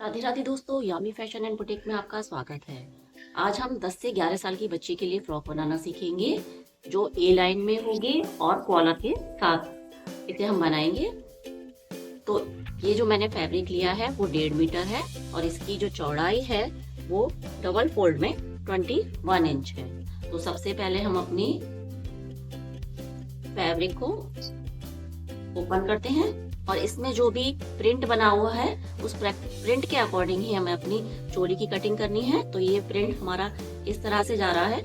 राधे राधे दोस्तों, यामी fashion and boutique में आपका स्वागत है। आज हम 10 से 11 साल की बच्ची के लिए फ्रॉक बनाना सीखेंगे जो ए लाइन में होगी और कॉलर के साथ इसे हम बनाएंगे। तो ये जो मैंने फैब्रिक लिया है वो 1.5 मीटर है और इसकी जो चौड़ाई है वो डबल फोल्ड में 21 इंच है। तो सबसे पहले हम अपनी फैब्रिक को ओपन करते हैं और इसमें जो भी प्रिंट बना हुआ है उस प्रिंट के अकॉर्डिंग ही हमें अपनी चोली की कटिंग करनी है। तो ये प्रिंट हमारा इस तरह से जा रहा है,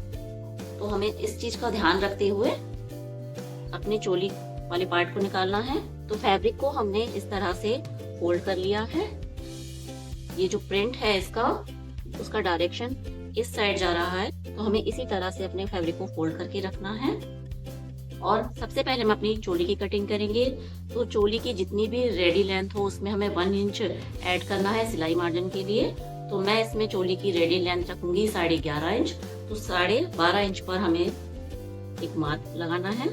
तो हमें इस चीज का ध्यान रखते हुए अपनी चोली वाले पार्ट को निकालना है। तो फैब्रिक को हमने इस तरह से फोल्ड कर लिया है। ये जो प्रिंट है इसका उसका डायरेक्शन इस साइड जा रहा है, तो हमें इसी तरह से अपने फैब्रिक को फोल्ड करके रखना है। और सबसे पहले हम अपनी चोली की कटिंग करेंगे। तो चोली की जितनी भी रेडी लेंथ हो उसमें हमें 1 इंच ऐड करना है सिलाई मार्जिन के लिए। तो मैं इसमें चोली की रेडी लेंथ रखूंगी 11.5 इंच। तो 12.5 इंच पर हमें एक मार्क लगाना है।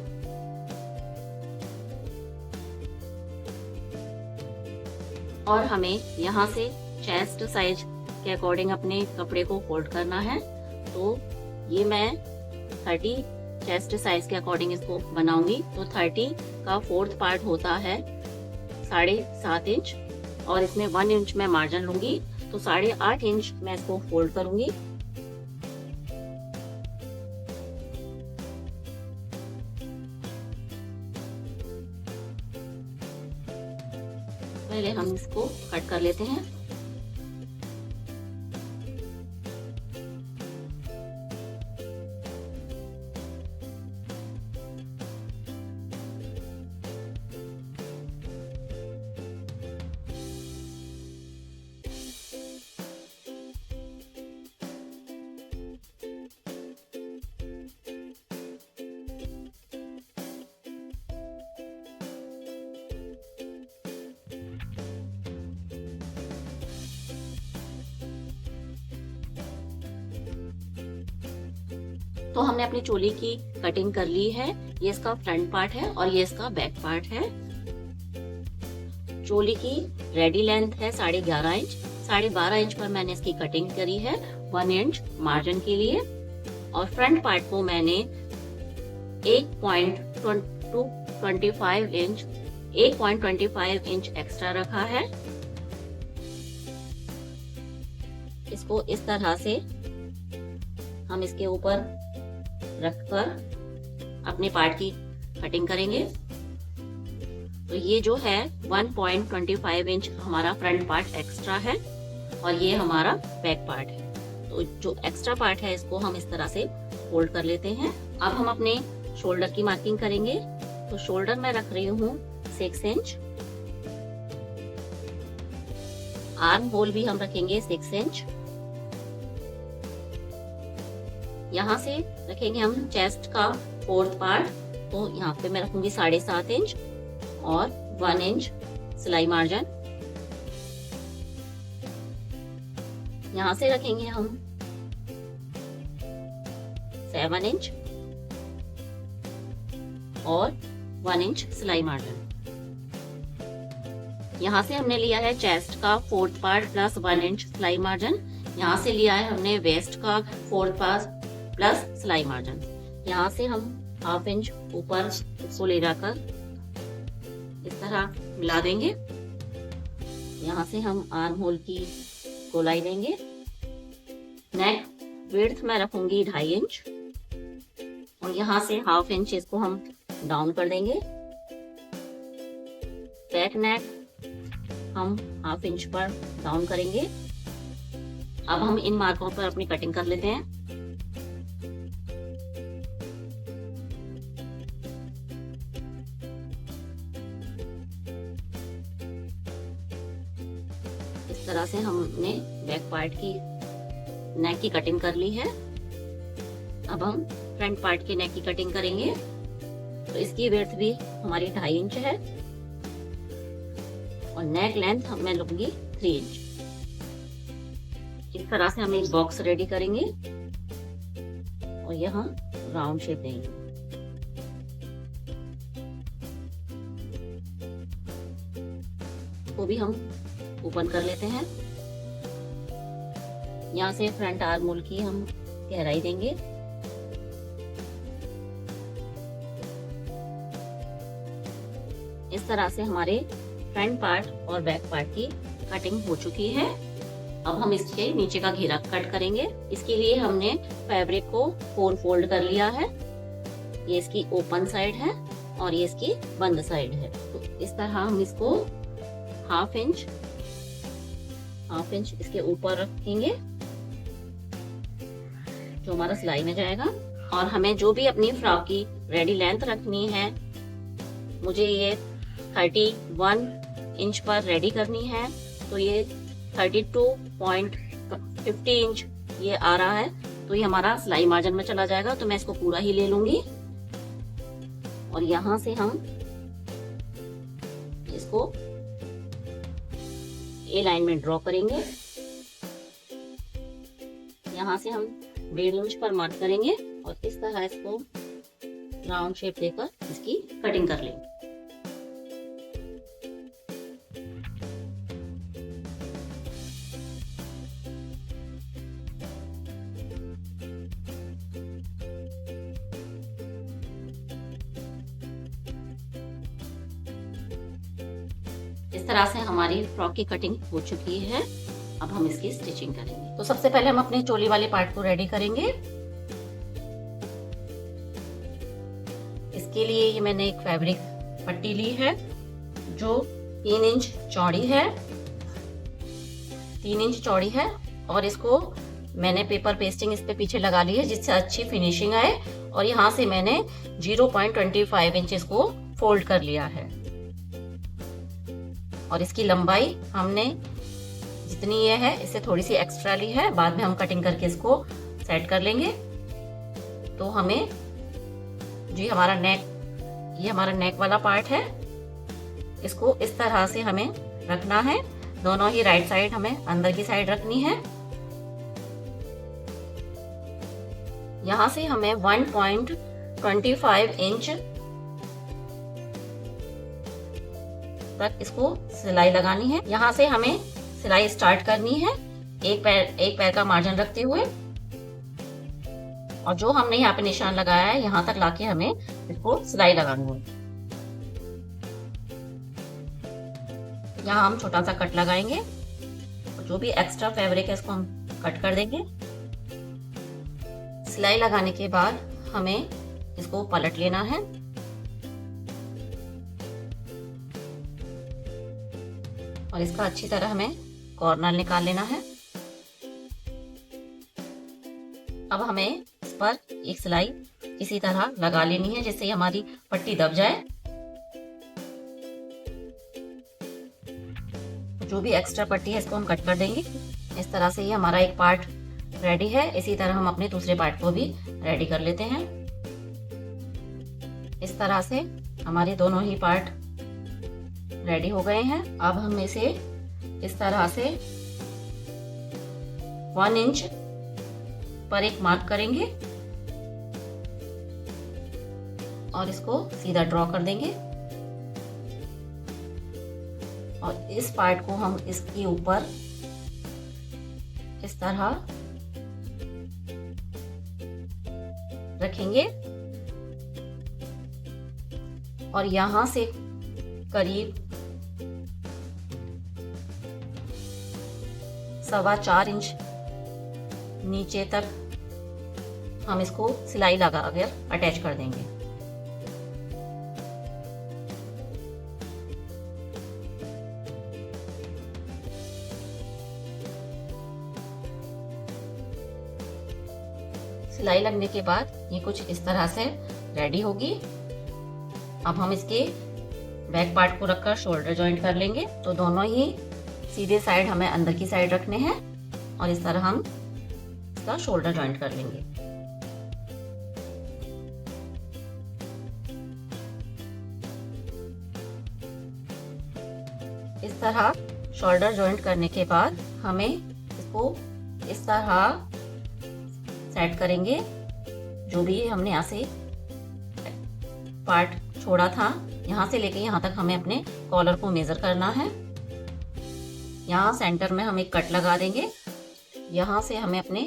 और हमें यहाँ से चेस्ट साइज के अकॉर्डिंग अपने कपड़े को फोल्ड करना है। तो ये मैं 30 चेस्ट साइज के अकॉर्डिंग इसको बनाऊंगी। तो 30 का 4th पार्ट होता है 7.5 इंच और इसमें 1 इंच मैं मार्जिन लूंगी। तो 8.5 इंच मैं इसको फोल्ड करूंगी। पहले हम इसको कट कर लेते हैं। तो हमने अपनी चोली की कटिंग कर ली है। ये इसका फ्रंट पार्ट है और ये इसका बैक पार्ट है। चोली की रेडी लेंथ है 11.5 इंच। 12.5 इंच पर मैंने इसकी कटिंग करी है 1 इंच मार्जिन के लिए। और फ्रंट पार्ट को मैंने 1.25 इंच एक्स्ट्रा रखा है। इसको इस तरह से हम इसके ऊपर रखकर अपने पार्ट की कटिंग करेंगे। तो ये जो है 1.25 इंच हमारा फ्रंट पार्ट एक्स्ट्रा है और ये हमारा बैक पार्ट है। तो जो एक्स्ट्रा पार्ट है इसको हम इस तरह से फोल्ड कर लेते हैं। अब हम अपने शोल्डर की मार्किंग करेंगे। तो शोल्डर में रख रही हूँ 6 इंच। आर्म होल भी हम रखेंगे 6 इंच। यहाँ से रखेंगे हम चेस्ट का 4th पार्ट। तो यहाँ पे मैं रखूंगी 7.5 इंच और 1 इंच सिलाई मार्जिन। यहाँ से रखेंगे हम 7 इंच और 1 इंच सिलाई मार्जिन। यहाँ से हमने लिया है चेस्ट का 4th पार्ट प्लस 1 इंच सिलाई मार्जिन। यहाँ से लिया है हमने वेस्ट का 4th पार्ट प्लस सिलाई मार्जिन। यहाँ से हम 1/2 इंच ऊपर इसको ले जाकर इस तरह मिला देंगे। यहाँ से हम आर्म होल की गोलाई देंगे। नेक विड्थ में रखूंगी 2.5 इंच और यहाँ से 1/2 इंच इसको हम डाउन कर देंगे। बैक नेक हम 1/2 इंच पर डाउन करेंगे। अब हम इन मार्कों पर अपनी कटिंग कर लेते हैं। इस तरह से हमने बैक पार्ट की नेक की कटिंग कर ली है। अब हम फ्रंट पार्ट के नेक की कटिंग करेंगे। तो इसकी विड्थ भी हमारी 2.5 इंच है और नेक लेंथ मैं लूंगी 3 इंच। इस तरह से हम एक बॉक्स रेडी करेंगे और यहाँ राउंड शेप देंगे। को भी हम ओपन कर लेते हैं। यहाँ से फ्रंट आर्म होल की हम गहराई देंगे। इस तरह से हमारे फ्रंट पार्ट और बैक पार्ट की कटिंग हो चुकी है। अब हम इसके नीचे का घेरा कट करेंगे। इसके लिए हमने फैब्रिक को 4 फोल्ड कर लिया है। ये इसकी ओपन साइड है और ये इसकी बंद साइड है। तो इस तरह हम इसको हाफ इंच इसके ऊपर रखेंगे जो हमारा सिलाई में जाएगा। और हमें जो भी अपनी फ्रॉक की रेडी लेंथ रखनी है, मुझे ये 31 इंच पर रेडी करनी है, तो ये 32.50 इंच ये आ रहा है, तो ये हमारा सिलाई मार्जिन में चला जाएगा। तो मैं इसको पूरा ही ले लूंगी और यहाँ से हम इसको ए लाइन में ड्रॉ करेंगे। यहाँ से हम 1.5 इंच पर मार्क करेंगे और इस तरह इसको राउंड शेप देकर इसकी कटिंग कर लेंगे। इस तरह से हमारी फ्रॉक की कटिंग हो चुकी है। अब हम इसकी स्टिचिंग करेंगे। तो सबसे पहले हम अपने चोली वाले पार्ट को रेडी करेंगे। इसके लिए ये मैंने एक फैब्रिक पट्टी ली है जो 3 इंच चौड़ी है, 3 इंच चौड़ी है। और इसको मैंने पेपर पेस्टिंग इस पे पीछे लगा ली है जिससे अच्छी फिनिशिंग आए। और यहाँ से मैंने 0.25 इंच को फोल्ड कर लिया है। और इसकी लंबाई हमने जितनी ये है इससे थोड़ी सी एक्स्ट्रा ली है। बाद में हम कटिंग करके इसको सेट कर लेंगे। तो हमें जो ये हमारा नेक वाला पार्ट है, इसको इस तरह से हमें रखना है। दोनों ही राइट साइड हमें अंदर की साइड रखनी है। यहाँ से हमें 1.25 इंच तक इसको सिलाई लगानी है। यहाँ से हमें सिलाई स्टार्ट करनी है एक पैर का मार्जिन रखते हुए। और जो हमने यहाँ पे निशान लगाया है यहाँ तक लाके हमें इसको सिलाई लगानी है। यहाँ हम छोटा सा कट लगाएंगे और जो भी एक्स्ट्रा फैब्रिक है इसको हम कट कर देंगे। सिलाई लगाने के बाद हमें इसको पलट लेना है और इसका अच्छी तरह हमें कॉर्नर निकाल लेना है। अब हमें इस पर एक सिलाई इसी तरह लगा लेनी है जिससे हमारी पट्टी दब जाए। जो भी एक्स्ट्रा पट्टी है इसको हम कट कर देंगे। इस तरह से ये हमारा एक पार्ट रेडी है। इसी तरह हम अपने दूसरे पार्ट को भी रेडी कर लेते हैं। इस तरह से हमारे दोनों ही पार्ट रेडी हो गए हैं। अब हम इसे इस तरह से 1 इंच पर एक मार्क करेंगे और इसको सीधा ड्रॉ कर देंगे। और इस पार्ट को हम इसके ऊपर इस तरह रखेंगे और यहां से करीब 4.25 इंच नीचे तक हम इसको सिलाई लगाकर अटैच कर देंगे। सिलाई लगने के बाद ये कुछ इस तरह से रेडी होगी। अब हम इसके बैक पार्ट को रखकर शोल्डर जॉइंट कर लेंगे। तो दोनों ही सीधे साइड हमें अंदर की साइड रखने हैं और इस तरह हम इसका शोल्डर जॉइंट कर लेंगे। इस तरह शोल्डर जॉइंट करने के बाद हमें इसको इस तरह सेट करेंगे। जो भी हमने यहाँ से पार्ट छोड़ा था यहाँ से लेके यहाँ तक हमें अपने कॉलर को मेजर करना है। यहाँ सेंटर में हम एक कट लगा देंगे यहाँ से हमें अपने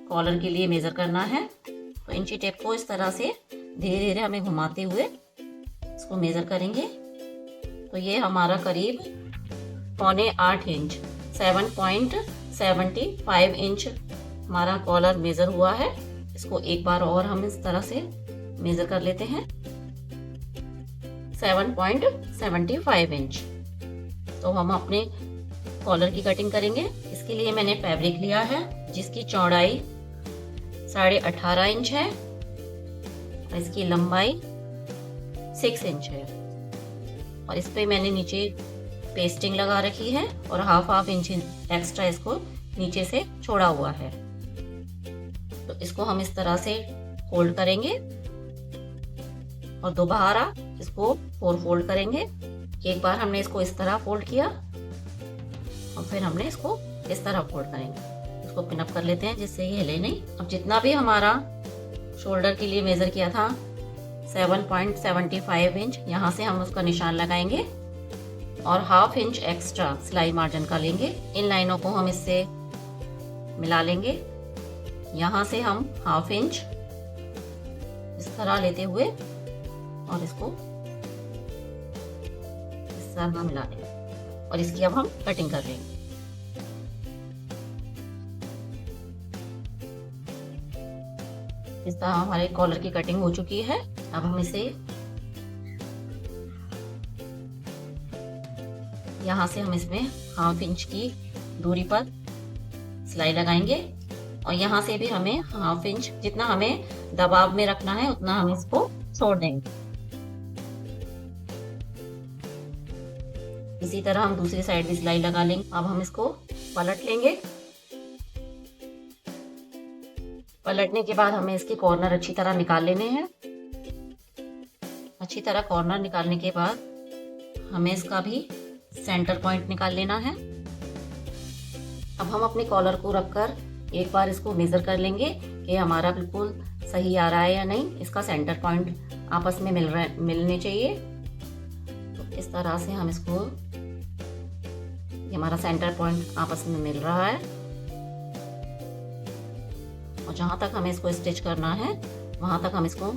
कॉलर के लिए मेज़र करना है। तो इंची टेप को इस तरह से धीरे धीरे हमें घुमाते हुए इसको मेज़र करेंगे। तो ये हमारा करीब 7.25 इंच 7.75 इंच हमारा कॉलर मेज़र हुआ है। इसको एक बार और हम इस तरह से मेज़र कर लेते हैं 7.75 इंच। तो हम अपने कॉलर की कटिंग करेंगे। इसके लिए मैंने फैब्रिक लिया है जिसकी चौड़ाई 18.5 इंच है और इसकी लंबाई 6 इंच है और इस पे मैंने नीचे पेस्टिंग लगा रखी है और हाफ इंच एक्स्ट्रा इसको नीचे से छोड़ा हुआ है। तो इसको हम इस तरह से फोल्ड करेंगे और दोबारा इसको 4 फोल्ड करेंगे। एक बार हमने इसको इस तरह फोल्ड किया और फिर हमने इसको इस तरह फोल्ड करेंगे। इसको पिनअप कर लेते हैं जिससे ये हिले नहीं। अब जितना भी हमारा शोल्डर के लिए मेजर किया था 7.75 इंच, यहाँ से हम उसका निशान लगाएंगे और हाफ इंच एक्स्ट्रा सिलाई मार्जिन का लेंगे। इन लाइनों को हम इससे मिला लेंगे। यहाँ से हम हाफ इंच इस तरह लेते हुए और इसको इस तरह मिला लेंगे और इसकी अब हम कटिंग कर लेंगे। इस तरह हमारे कॉलर की कटिंग हो चुकी है। अब हम इसे यहाँ से हम इसमें हाफ इंच की दूरी पर सिलाई लगाएंगे और यहाँ से भी हमें हाफ इंच जितना हमें दबाव में रखना है उतना हम इसको छोड़ देंगे। इसी तरह हम दूसरी साइड भी सिलाई लगा लेंगे। अब हम इसको पलट लेंगे। पलटने के बाद हमें इसके कॉर्नर अच्छी तरह निकाल लेने हैं। अच्छी तरह कॉर्नर निकालने के बाद हमें इसका भी सेंटर पॉइंट निकाल लेना है। अब हम अपने कॉलर को रखकर एक बार इसको मेजर कर लेंगे कि हमारा बिल्कुल सही आ रहा है या नहीं। इसका सेंटर पॉइंट आपस में मिलने चाहिए। तो इस तरह से हम इसको, हमारा सेंटर पॉइंट आपस में मिल रहा है और जहां तक हमें इसको स्टिच करना है वहां तक हम इसको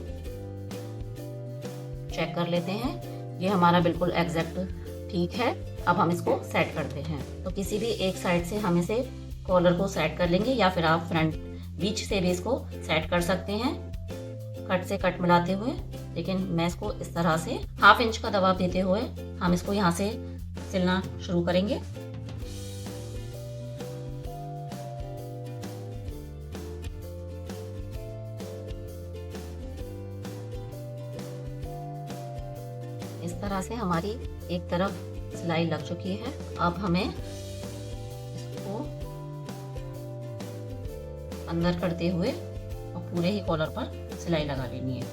चेक कर लेते हैं। ये हमारा बिल्कुल एग्जैक्ट ठीक है। अब हम इसको सेट करते हैं। तो किसी भी एक साइड से हम इसे कॉलर को सेट कर लेंगे या फिर आप फ्रंट बीच से भी इसको सेट कर सकते हैं कट से कट मिलाते हुए। लेकिन मैं इसको इस तरह से हाफ इंच का दबाव देते हुए हम इसको यहाँ से सिलना शुरू करेंगे। इस तरह से हमारी एक तरफ सिलाई लग चुकी है। अब हमें इसको अंदर करते हुए और पूरे ही कॉलर पर सिलाई लगा लेनी है।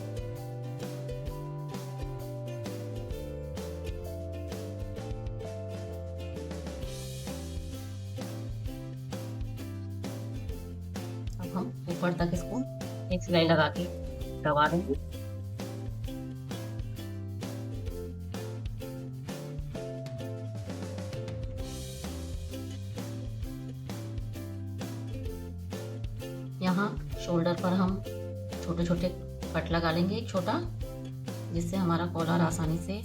अब हम ऊपर तक इसको एक सिलाई लगा के दबा देंगे। यहाँ शोल्डर पर हम छोटे छोटे कट लगा लेंगे, एक छोटा, जिससे हमारा कॉलर आसानी से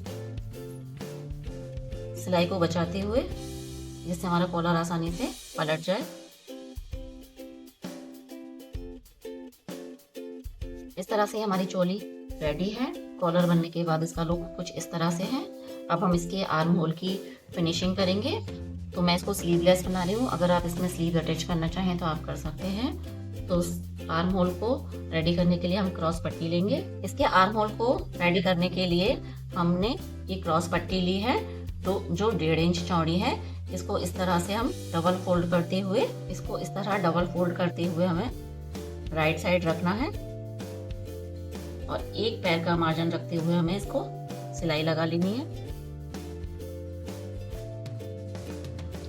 सिलाई को बचाते हुए जिससे हमारा कॉलर आसानी से पलट जाए। इस तरह से हमारी चोली रेडी है। कॉलर बनने के बाद इसका लुक कुछ इस तरह से है। अब हम इसके आर्म होल की फिनिशिंग करेंगे। तो मैं इसको स्लीवलेस बना रही हूँ। अगर आप इसमें स्लीव अटैच करना चाहें तो आप कर सकते हैं। तो आर्म होल को रेडी करने के लिए हम क्रॉस पट्टी लेंगे। इसके आर्म होल को रेडी करने के लिए हमने ये क्रॉस पट्टी ली है तो जो 1.5 इंच चौड़ी है। इसको इस तरह से हम डबल फोल्ड करते हुए हमें राइट साइड रखना है और एक पैर का मार्जिन रखते हुए हमें इसको सिलाई लगा लेनी है।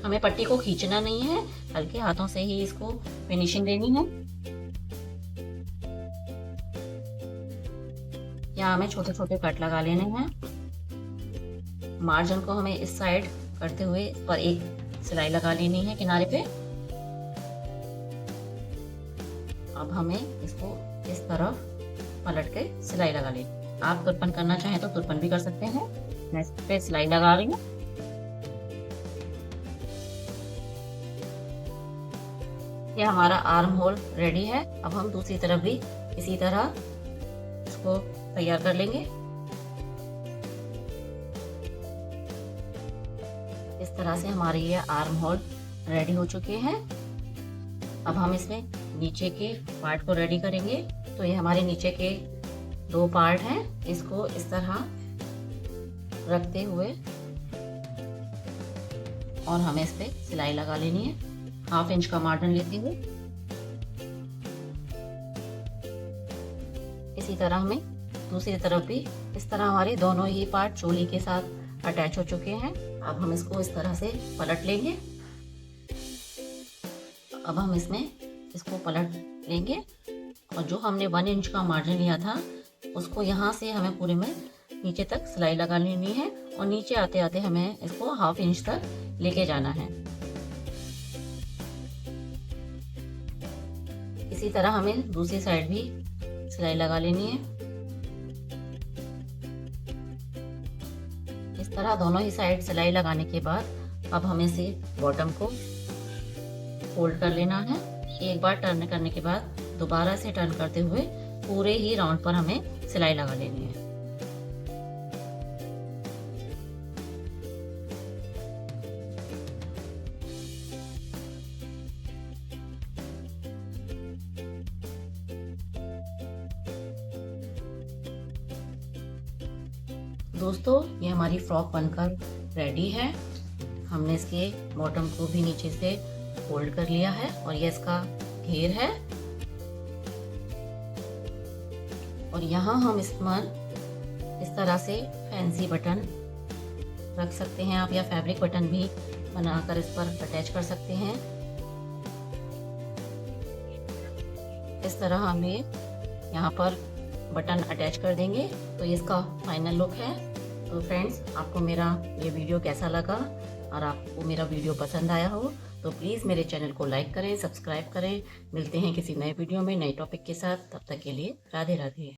हमें पट्टी को खींचना नहीं है, हल्के हाथों से ही इसको फिनिशिंग देनी है। यहाँ हमें छोटे छोटे कट लगा लेने हैं। मार्जिन को हमें इस साइड करते हुए इस पर एक सिलाई लगा लेनी है किनारे पे। अब हमें इसको इस तरफ पलट के सिलाई लगा लें। आप तुरपन करना चाहें तो तुरपन भी कर सकते हैं। मैं इस पे सिलाई लगा रही हूँ। ये हमारा आर्म होल रेडी है। अब हम दूसरी तरफ भी इसी तरह इसको तैयार कर लेंगे। इस तरह से हमारे ये आर्म होल रेडी हो चुके हैं। अब हम इसमें नीचे के पार्ट को रेडी करेंगे। तो ये हमारे नीचे के 2 पार्ट हैं। इसको इस तरह रखते हुए और हमें इस पे सिलाई लगा लेनी है। 1/2 इंच का मार्जिन लेते हुए इसी तरह हमें दूसरी तरफ भी इस तरह हमारे दोनों ही पार्ट चोली के साथ अटैच हो चुके हैं। अब हम इसको इस तरह से पलट लेंगे। अब हम इसमें इसको पलट लेंगे और जो हमने 1 इंच का मार्जिन लिया था उसको यहाँ से हमें पूरे में नीचे तक सिलाई लगा लेनी है और नीचे आते आते हमें इसको 1/2 इंच तक लेके जाना है। इसी तरह हमें दूसरी साइड भी सिलाई लगा लेनी है। इस तरह दोनों ही साइड सिलाई लगाने के बाद अब हमें से बॉटम को फोल्ड कर लेना है। एक बार टर्न करने के बाद दोबारा से टर्न करते हुए पूरे ही राउंड पर हमें सिलाई लगा लेनी है। दोस्तों ये हमारी फ्रॉक बनकर रेडी है। हमने इसके बॉटम को भी नीचे से फोल्ड कर लिया है और ये इसका घेर है। और यहाँ हम इसमें इस तरह से फैंसी बटन रख सकते हैं आप, या फैब्रिक बटन भी बनाकर इस पर अटैच कर सकते हैं। इस तरह हमें यहाँ पर बटन अटैच कर देंगे तो ये इसका फाइनल लुक है। तो फ्रेंड्स, आपको मेरा ये वीडियो कैसा लगा और आपको मेरा वीडियो पसंद आया हो तो प्लीज़ मेरे चैनल को लाइक करें, सब्सक्राइब करें। मिलते हैं किसी नए वीडियो में नए टॉपिक के साथ। तब तक के लिए राधे राधे।